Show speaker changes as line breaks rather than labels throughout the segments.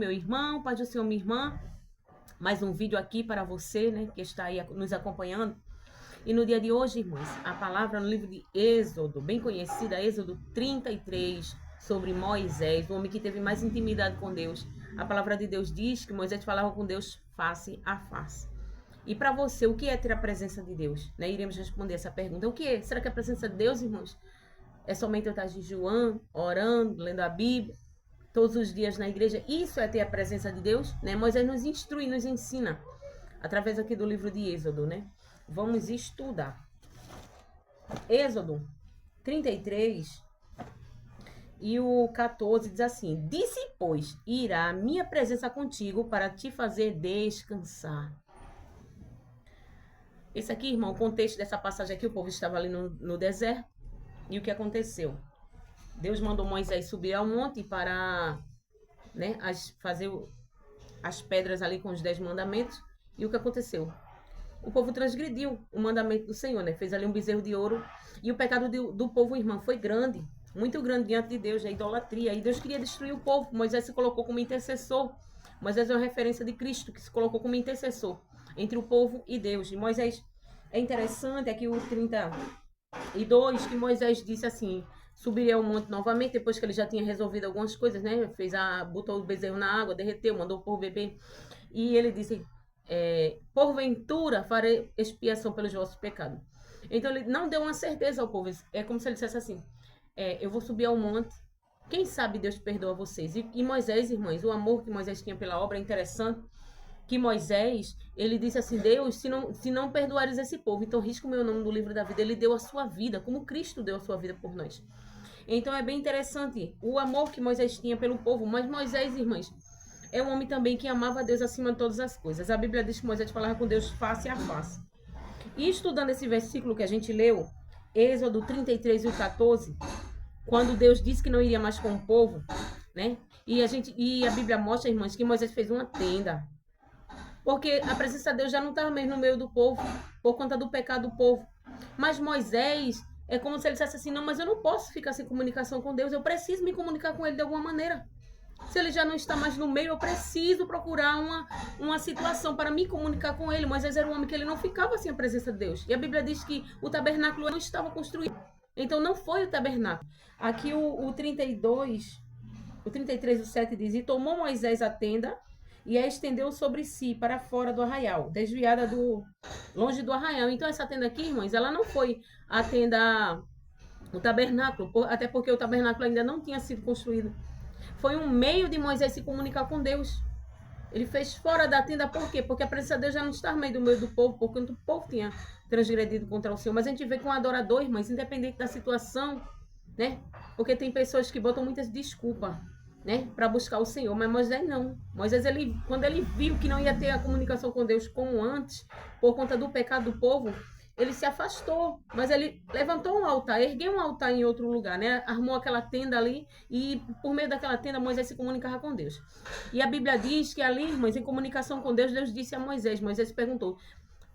Meu irmão, paz do Senhor, minha irmã. Mais um vídeo aqui para você, né, que está aí nos acompanhando. E no dia de hoje, irmãos, a palavra no livro de Êxodo, bem conhecida, Êxodo 33, sobre Moisés, o homem que teve mais intimidade com Deus. A palavra de Deus diz que Moisés falava com Deus face a face. E para você, o que é ter a presença de Deus? Né? Iremos responder essa pergunta. O que é? Será que a presença de Deus, irmãos, é somente eu estar jejuando, orando, lendo a Bíblia, todos os dias na igreja? Isso é ter a presença de Deus, né? Moisés nos instrui, nos ensina, através aqui do livro de Êxodo, né? Vamos estudar. Êxodo 33 e o 14 diz assim: Disse, pois, irá a minha presença contigo para te fazer descansar. Esse aqui, irmão, o contexto dessa passagem aqui, o povo estava ali no deserto. E o que aconteceu? Deus mandou Moisés subir ao monte para, né, fazer as pedras ali com os 10 mandamentos. E o que aconteceu? O povo transgrediu o mandamento do Senhor, né? Fez ali um bezerro de ouro. E o pecado do povo, irmão, foi grande. Muito grande diante de Deus, a idolatria. E Deus queria destruir o povo. Moisés se colocou como intercessor. Moisés é uma referência de Cristo, que se colocou como intercessor entre o povo e Deus. E Moisés, é interessante, aqui o 32, que Moisés disse assim: subiria ao monte novamente, depois que ele já tinha resolvido algumas coisas, né? Botou o bezerro na água, derreteu, mandou o povo beber. E ele disse: porventura farei expiação pelos vossos pecados. Então ele não deu uma certeza ao povo. É como se ele dissesse assim: eu vou subir ao monte, quem sabe Deus perdoa vocês. E Moisés, irmãs, o amor que Moisés tinha pela obra é interessante. Que Moisés, ele disse assim: Deus, se não perdoares esse povo, então risca o meu nome do livro da vida. Ele deu a sua vida, como Cristo deu a sua vida por nós. Então é bem interessante o amor que Moisés tinha pelo povo. Mas Moisés, irmãs, é um homem também que amava a Deus acima de todas as coisas. A Bíblia diz que Moisés falava com Deus face a face. E estudando esse versículo que a gente leu, Êxodo 33 e 14, quando Deus disse que não iria mais com o povo, né? E a Bíblia mostra, irmãs, que Moisés fez uma tenda. Porque a presença de Deus já não estava mesmo no meio do povo, por conta do pecado do povo. Mas Moisés, é como se ele dissesse assim: não, mas eu não posso ficar sem comunicação com Deus, eu preciso me comunicar com ele de alguma maneira. Se ele já não está mais no meio, eu preciso procurar uma situação para me comunicar com ele. Moisés era um homem que ele não ficava sem a presença de Deus. E a Bíblia diz que o tabernáculo não estava construído. Então não foi o tabernáculo. Aqui o 32, o 33, o 7 diz: e tomou Moisés a tenda e a estendeu sobre si para fora do arraial, desviada longe do arraial. Então essa tenda aqui, irmãs, ela não foi a tenda, o tabernáculo, até porque o tabernáculo ainda não tinha sido construído. Foi um meio de Moisés se comunicar com Deus. Ele fez fora da tenda, por quê? Porque a presença de Deus já não estava no meio do povo, porque o povo tinha transgredido contra o Senhor. Mas a gente vê que um adorador, irmãs, independente da situação, né? Porque tem pessoas que botam muitas desculpas, né, para buscar o Senhor, mas Moisés não. Moisés, quando ele viu que não ia ter a comunicação com Deus como antes, por conta do pecado do povo, ele se afastou, mas ele levantou um altar, ergueu um altar em outro lugar, né, armou aquela tenda ali, e por meio daquela tenda Moisés se comunicava com Deus. E a Bíblia diz que ali, irmãs, em comunicação com Deus, Deus disse a Moisés, Moisés perguntou: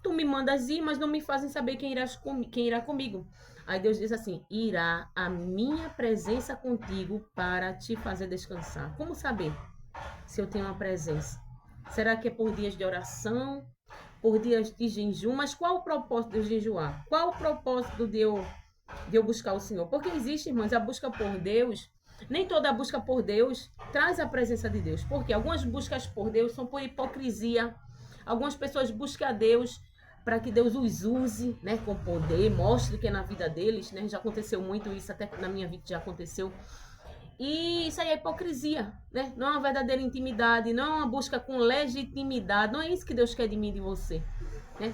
tu me mandas ir, mas não me fazem saber quem irá comigo. Aí Deus diz assim: irá a minha presença contigo para te fazer descansar. Como saber se eu tenho uma presença? Será que é por dias de oração? Por dias de jejum? Mas qual o propósito de eu jejuar? Qual o propósito de eu buscar o Senhor? Porque existe, irmãos, a busca por Deus. Nem toda busca por Deus traz a presença de Deus. Porque algumas buscas por Deus são por hipocrisia. Algumas pessoas buscam a Deus para que Deus os use, né, com poder, mostre que é na vida deles, né? Já aconteceu muito isso, até na minha vida já aconteceu. E isso aí é hipocrisia, né? Não é uma verdadeira intimidade, não é uma busca com legitimidade, não é isso que Deus quer de mim e de você, né?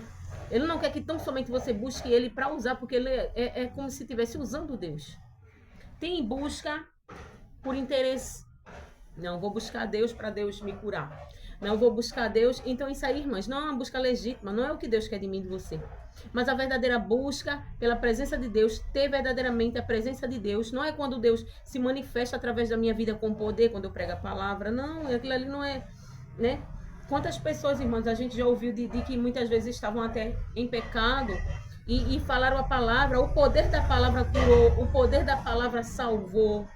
Ele não quer que tão somente você busque ele para usar, porque ele é como se estivesse usando Deus. Tem busca por interesse. Não, vou buscar Deus para Deus me curar. Não vou buscar Deus. Então isso aí, irmãs, não é uma busca legítima, não é o que Deus quer de mim e de você. Mas a verdadeira busca pela presença de Deus, ter verdadeiramente a presença de Deus, não é quando Deus se manifesta através da minha vida com poder, quando eu prego a palavra. Não, aquilo ali não é, né? Quantas pessoas, irmãs, a gente já ouviu de que muitas vezes estavam até em pecado e falaram a palavra, o poder da palavra curou, o poder da palavra salvou.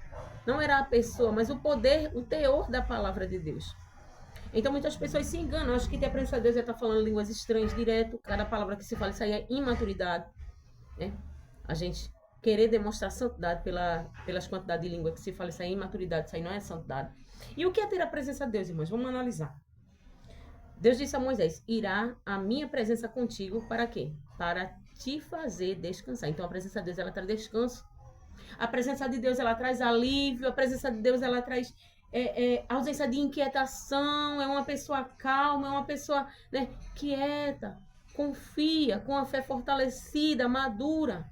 Não era a pessoa, mas o poder, o teor da palavra de Deus. Então muitas pessoas se enganam. Acho que ter a presença de Deus é estar falando línguas estranhas direto. Cada palavra que se fala, isso aí é imaturidade. Né? A gente querer demonstrar santidade pelas quantidades de língua que se fala, isso aí é imaturidade, isso aí não é santidade. E o que é ter a presença de Deus, irmãos? Vamos analisar. Deus disse a Moisés, irá a minha presença contigo para quê? Para te fazer descansar. Então a presença de Deus, ela traz descanso. A presença de Deus, ela traz alívio. A presença de Deus, ela traz ausência de inquietação. É uma pessoa calma, é uma pessoa, né, quieta, confia, com a fé fortalecida, madura.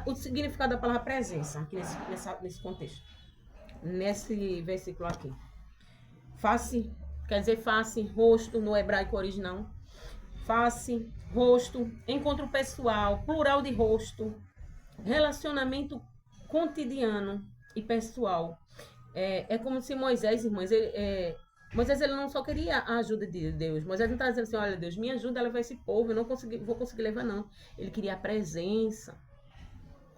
O significado da palavra presença, aqui nesse contexto. Nesse versículo aqui. Face, quer dizer face, rosto, no hebraico original. Face, rosto, encontro pessoal, plural de rosto, relacionamento cotidiano e pessoal. É como se Moisés, irmãs, Moisés ele não só queria a ajuda de Deus. Moisés não está dizendo assim, olha Deus, me ajuda a levar esse povo, eu não vou conseguir levar não. Ele queria a presença,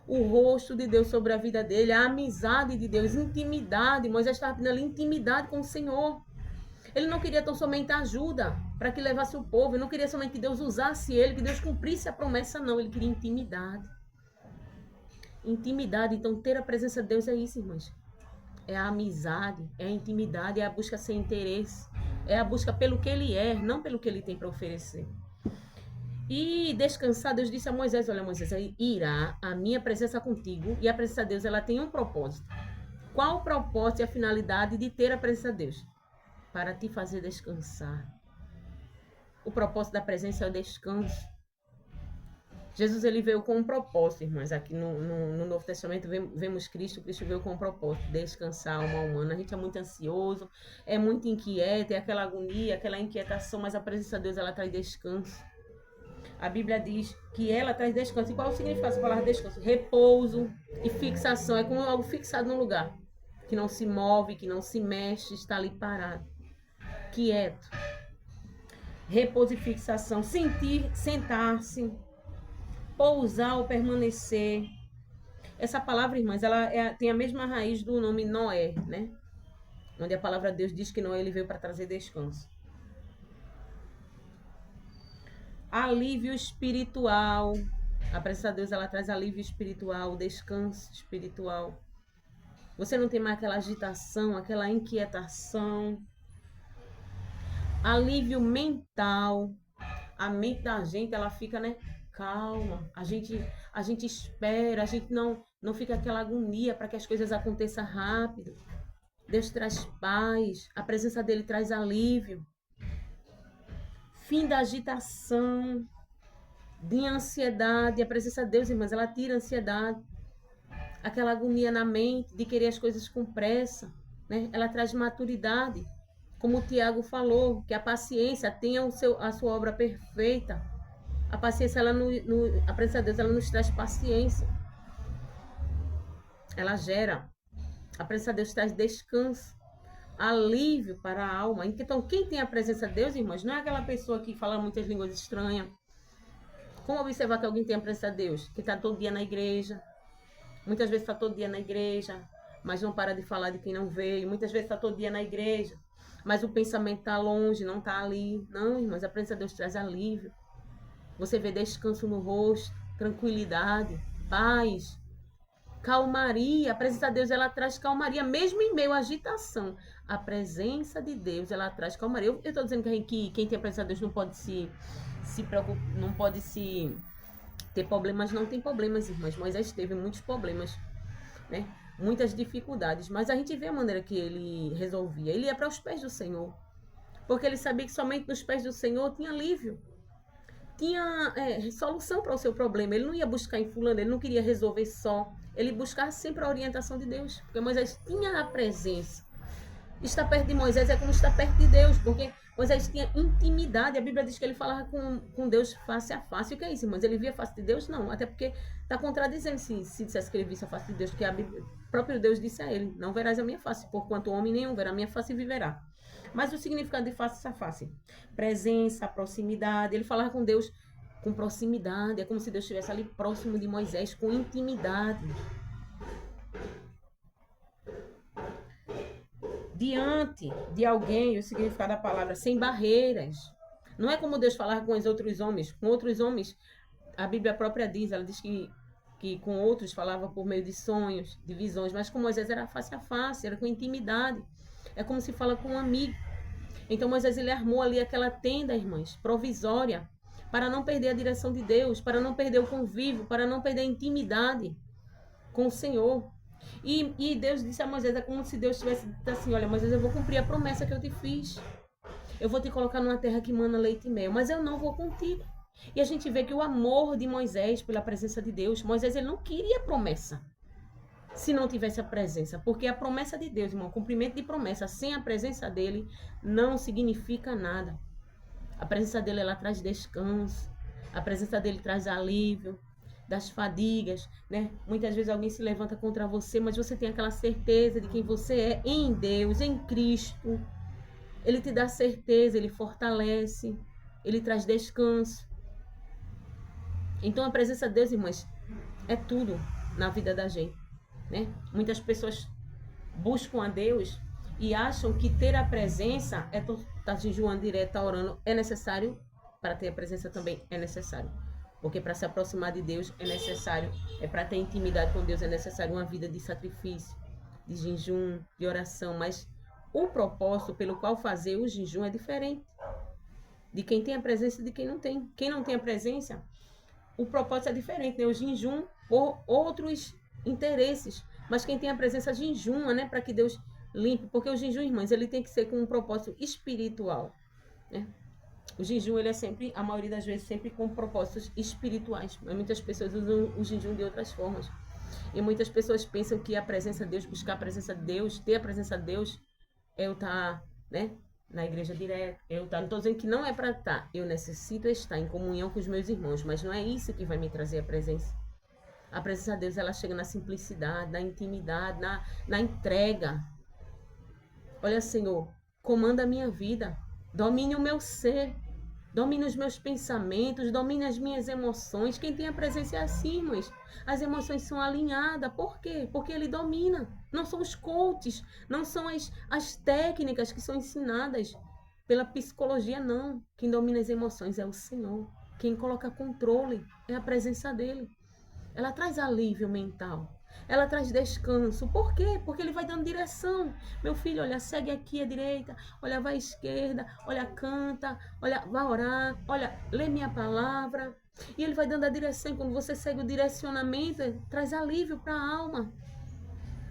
o rosto de Deus sobre a vida dele, a amizade de Deus, intimidade. Moisés estava pedindo ali intimidade com o Senhor. Ele não queria tão somente ajuda para que levasse o povo. Ele não queria somente que Deus usasse ele, que Deus cumprisse a promessa, não. Ele queria intimidade. Intimidade. Então, ter a presença de Deus é isso, irmãs. É a amizade, é a intimidade, é a busca sem interesse. É a busca pelo que ele é, não pelo que ele tem para oferecer. E descansar, Deus disse a Moisés, olha Moisés, irá a minha presença contigo. E a presença de Deus, ela tem um propósito. Qual o propósito e a finalidade de ter a presença de Deus? Para te fazer descansar. O propósito da presença é o descanso. Jesus ele veio com um propósito, irmãs. Aqui no Novo Testamento vemos Cristo veio com um propósito, descansar a alma humana. A gente é muito ansioso, é muito inquieto, é aquela agonia, aquela inquietação, mas a presença de Deus ela traz descanso. A Bíblia diz que ela traz descanso. E qual é o significado dessa palavra descanso? Repouso e fixação. É como algo fixado num lugar, que não se move, que não se mexe, está ali parado, quieto. Repouso e fixação. Sentir, sentar-se, pousar ou permanecer. Essa palavra, irmãs, ela tem a mesma raiz do nome Noé, né? Onde a palavra de Deus diz que Noé ele veio para trazer descanso. Alívio espiritual. A presença de Deus ela traz alívio espiritual, descanso espiritual. Você não tem mais aquela agitação, aquela inquietação. Alívio mental. A mente da gente ela fica, né, calma. A gente espera, a gente não fica aquela agonia para que as coisas aconteçam rápido. Deus traz paz, a presença dele traz alívio. Fim da agitação, de ansiedade. A presença de Deus, irmãs, ela tira a ansiedade. Aquela agonia na mente de querer as coisas com pressa, né? Ela traz maturidade. Como o Tiago falou, que a paciência tenha a sua obra perfeita. A paciência, a presença de Deus, ela nos traz paciência. Ela gera. A presença de Deus traz descanso, alívio para a alma. Então, quem tem a presença de Deus, irmãos, não é aquela pessoa que fala muitas línguas estranhas. Como observar que alguém tem a presença de Deus? Que está todo dia na igreja. Muitas vezes está todo dia na igreja, mas não para de falar de quem não veio. Muitas vezes está todo dia na igreja, mas o pensamento está longe, não está ali. Não, irmãos, a presença de Deus traz alívio. Você vê descanso no rosto, tranquilidade, paz, calmaria. A presença de Deus, ela traz calmaria, mesmo em meio à agitação. A presença de Deus, ela traz calmaria. Eu estou dizendo que quem tem a presença de Deus não pode se preocupar, não pode se ter problemas, não tem problemas, irmãs. Moisés teve muitos problemas, né? Muitas dificuldades, mas a gente vê a maneira que ele resolvia. Ele ia para os pés do Senhor, porque ele sabia que somente nos pés do Senhor tinha alívio, tinha solução para o seu problema. Ele não ia buscar em fulano, ele não queria resolver só. Ele buscava sempre a orientação de Deus, porque Moisés tinha a presença. Estar perto de Moisés é como estar perto de Deus, porque Moisés tinha intimidade. A Bíblia diz que ele falava com Deus face a face. O que é isso, irmãos? Ele via a face de Deus? Não, até porque está contradizendo se dissesse que ele visse a face de Deus, porque o próprio Deus disse a ele, não verás a minha face, porquanto homem nenhum verá a minha face e viverá. Mas o significado de face a face, presença, proximidade. Ele falava com Deus com proximidade, é como se Deus estivesse ali próximo de Moisés, com intimidade. diante de alguém, o significado da palavra, sem barreiras. Não é como Deus falar com os outros homens. Com outros homens, a Bíblia própria diz, ela diz que com outros falava por meio de sonhos, de visões, mas com Moisés era face a face, era com intimidade. É como se fala com um amigo. Então Moisés, ele armou ali aquela tenda, irmãs, provisória, para não perder a direção de Deus, para não perder o convívio, para não perder a intimidade com o Senhor. E Deus disse a Moisés, é como se Deus tivesse dito assim, olha, Moisés, eu vou cumprir a promessa que eu te fiz. Eu vou te colocar numa terra que mana leite e mel, mas eu não vou contigo. E a gente vê que o amor de Moisés pela presença de Deus, Moisés, ele não queria a promessa se não tivesse a presença, porque a promessa de Deus, irmão, o cumprimento de promessa sem a presença dele não significa nada. A presença dele, ela traz descanso, a presença dele traz alívio das fadigas, né? Muitas vezes alguém se levanta contra você, mas você tem aquela certeza de quem você é em Deus, em Cristo. Ele te dá certeza, ele fortalece, ele traz descanso. Então a presença de Deus, irmãs, é tudo na vida da gente, né? Muitas pessoas buscam a Deus e acham que ter a presença é estar jejuando direto, tá orando, é necessário. Para ter a presença também é necessário. Porque para se aproximar de Deus é necessário, para ter intimidade com Deus é necessário uma vida de sacrifício, de jejum, de oração. Mas o propósito pelo qual fazer o jejum é diferente de quem tem a presença e de quem não tem. Quem não tem a presença, o propósito é diferente, né? O jejum por outros interesses. Mas quem tem a presença jejuma, né? Para que Deus limpe. Porque o jejum, irmãs, ele tem que ser com um propósito espiritual, né? O jejum, ele é sempre, a maioria das vezes, sempre com propósitos espirituais. Mas muitas pessoas usam o jejum de outras formas. E muitas pessoas pensam que a presença de Deus, buscar a presença de Deus, ter a presença de Deus, é eu estar, né, na igreja direto. Eu estar, não estou dizendo que não é para estar. Eu necessito estar em comunhão com os meus irmãos, mas não é isso que vai me trazer a presença. A presença de Deus, ela chega na simplicidade, na intimidade, na entrega. Olha, Senhor, comanda a minha vida. Domine o meu ser, domine os meus pensamentos, domine as minhas emoções. Quem tem a presença é assim, irmãos. As emoções são alinhadas. Por quê? Porque ele domina. Não são os coaches, não são as técnicas que são ensinadas pela psicologia, não. Quem domina as emoções é o Senhor. Quem coloca controle é a presença dele. Ela traz alívio mental. Ela traz descanso. Por quê? Porque ele vai dando direção. Meu filho, olha, segue aqui à direita, olha, vai à esquerda, olha, canta, olha, vai orar, olha, lê minha palavra. E ele vai dando a direção. Quando você segue o direcionamento, traz alívio para a alma.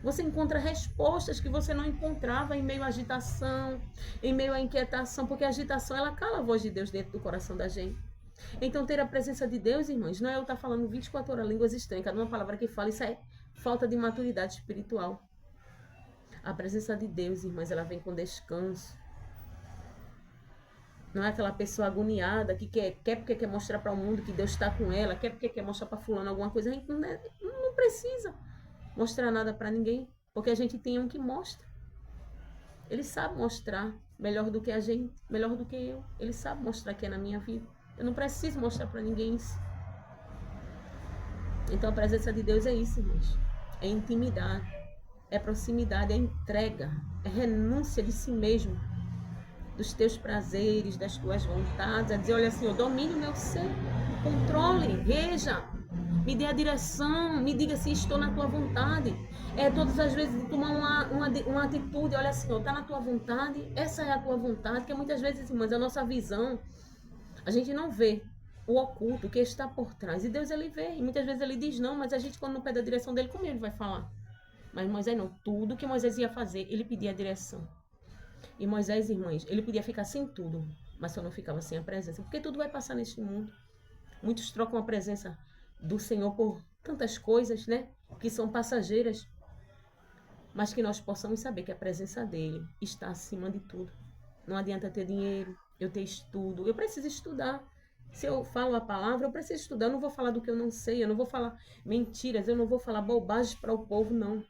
Você encontra respostas que você não encontrava em meio à agitação, em meio à inquietação, porque a agitação, ela cala a voz de Deus dentro do coração da gente. Então, ter a presença de Deus, irmãos, não é eu estar falando 24 horas línguas estranhas, cada uma palavra que fala, isso é falta de maturidade espiritual. A presença de Deus, irmãs, ela vem com descanso. Não é aquela pessoa agoniada que quer porque quer mostrar para o mundo que Deus está com ela, quer porque quer mostrar para fulano alguma coisa. A gente não precisa mostrar nada para ninguém, porque a gente tem um que mostra. Ele sabe mostrar melhor do que a gente, melhor do que eu. Ele sabe mostrar que é na minha vida. Eu não preciso mostrar para ninguém isso. Então a presença de Deus é isso, irmãos. É intimidade, é proximidade, é entrega, é renúncia de si mesmo, dos teus prazeres, das tuas vontades, é dizer, olha, Senhor, domine o meu ser, controle, reja, me dê a direção, me diga se estou na tua vontade. Todas as vezes tomar uma atitude, olha, Senhor, está na tua vontade, essa é a tua vontade, porque muitas vezes, irmãs, a nossa visão, a gente não vê o oculto, o que está por trás. E Deus, ele vê. E muitas vezes ele diz não, mas a gente, quando não pede a direção dele, como ele vai falar? Mas Moisés não. Tudo que Moisés ia fazer, ele pedia a direção. E Moisés, irmãs, ele podia ficar sem tudo, mas só não ficava sem a presença. Porque tudo vai passar neste mundo. Muitos trocam a presença do Senhor por tantas coisas, né? Que são passageiras. Mas que nós possamos saber que a presença dele está acima de tudo. Não adianta ter dinheiro, eu ter estudo. Eu preciso estudar. Se eu falo a palavra, eu preciso estudar. Eu não vou falar do que eu não sei, eu não vou falar mentiras, eu não vou falar bobagens para o povo, não.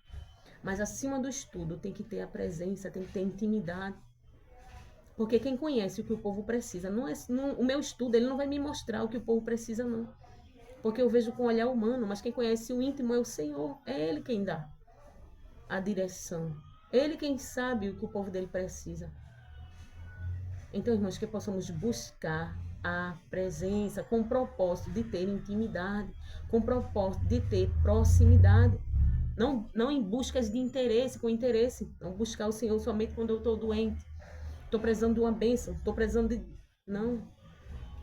Mas acima do estudo tem que ter a presença, tem que ter intimidade. Porque quem conhece o que o povo precisa, o meu estudo, ele não vai me mostrar o que o povo precisa, não. Porque eu vejo com o olhar humano, mas quem conhece o íntimo é o Senhor. É Ele quem dá a direção. Ele quem sabe o que o povo dele precisa. Então, irmãos, que possamos buscar a presença com o propósito de ter intimidade, com o propósito de ter proximidade. Não em buscas de interesse, com interesse. Não buscar o Senhor somente quando eu estou doente. Estou precisando de uma bênção. Estou precisando de... Não.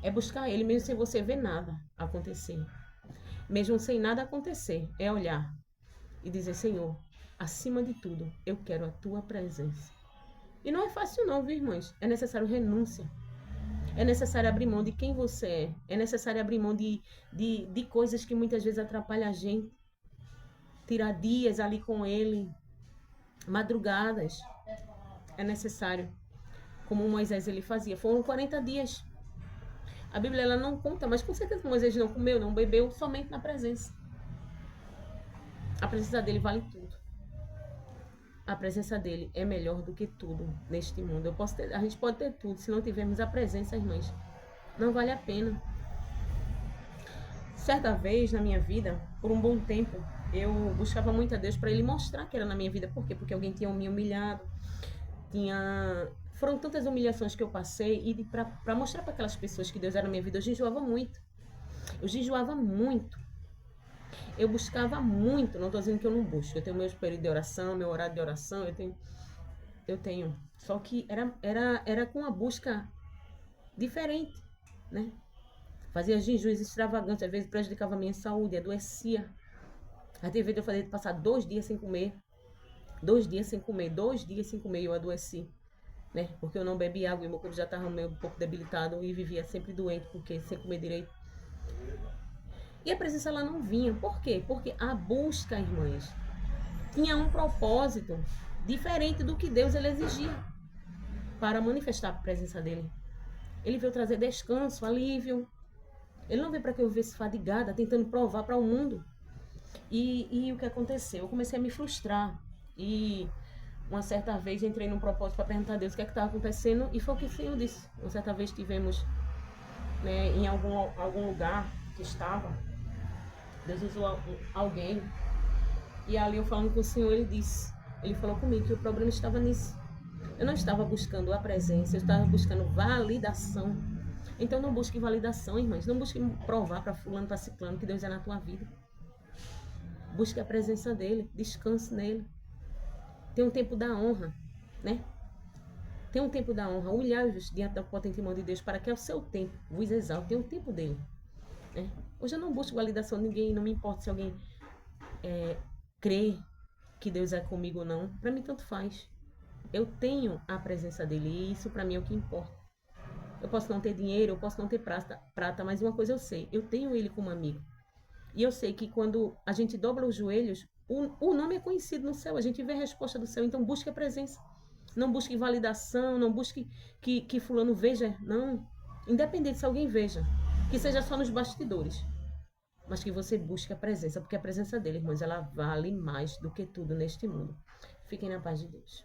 É buscar Ele mesmo sem você ver nada acontecer. Mesmo sem nada acontecer. É olhar e dizer, Senhor, acima de tudo, eu quero a Tua presença. E não é fácil não, viu, irmãs? É necessário renúncia. É necessário abrir mão de quem você é. É necessário abrir mão de coisas que muitas vezes atrapalham a gente. Tirar dias ali com Ele. Madrugadas. É necessário. Como Moisés ele fazia. Foram 40 dias. A Bíblia ela não conta, mas com certeza Moisés não comeu, não bebeu, somente na presença. A presença dele vale tudo. A presença dele é melhor do que tudo neste mundo. A gente pode ter tudo, se não tivermos a presença, irmãs, não vale a pena. Certa vez na minha vida, por um bom tempo, eu buscava muito a Deus para Ele mostrar que era na minha vida. Por quê? Porque alguém tinha me humilhado. Foram tantas humilhações que eu passei e para mostrar para aquelas pessoas que Deus era na minha vida, eu jejuava muito. Eu buscava muito, não estou dizendo que eu não busco. Eu tenho meus períodos de oração, meu horário de oração, eu tenho. Só que era com uma busca diferente, né? Fazia jejuns extravagantes, às vezes prejudicava a minha saúde, adoecia. Aí teve vez de eu fazer passar 2 dias sem comer. 2 dias sem comer, eu adoeci. Né? Porque eu não bebi água e meu corpo já estava um pouco debilitado e vivia sempre doente, porque sem comer direito. E a presença ela não vinha. Por quê? Porque a busca, irmãs, tinha um propósito diferente do que Deus ele exigia para manifestar a presença dele. Ele veio trazer descanso, alívio. Ele não veio para que eu vivesse fadigada, tentando provar para o mundo. E o que aconteceu? Eu comecei a me frustrar. E uma certa vez entrei num propósito para perguntar a Deus o que estava acontecendo. E foi o que o Senhor disse. Uma certa vez estivemos, né, em algum lugar que estava. Deus usou alguém. E ali eu falando com o Senhor, Ele falou comigo que o problema estava nisso. Eu não estava buscando a presença, eu estava buscando validação. Então não busque validação, irmãs. Não busque provar para fulano, para ciclano que Deus é na tua vida. Busque a presença dele, descanse nele. Tem um tempo da honra, né? Tem um tempo da honra. Humilhai-vos diante da potente mão de Deus para que ao seu tempo vos exalte. Tem um tempo dele. Né? Hoje eu não busco validação de ninguém, não me importa se alguém crê que Deus é comigo ou não. Para mim tanto faz. Eu tenho a presença dele e isso para mim é o que importa. Eu posso não ter dinheiro, eu posso não ter prata, mas uma coisa eu sei, eu tenho ele como amigo. E eu sei que quando a gente dobra os joelhos, o nome é conhecido no céu, a gente vê a resposta do céu, então busque a presença. Não busque validação, não busque que fulano veja, não. Independente se alguém veja, que seja só nos bastidores, mas que você busque a presença, porque a presença dele, irmãos, ela vale mais do que tudo neste mundo. Fiquem na paz de Deus.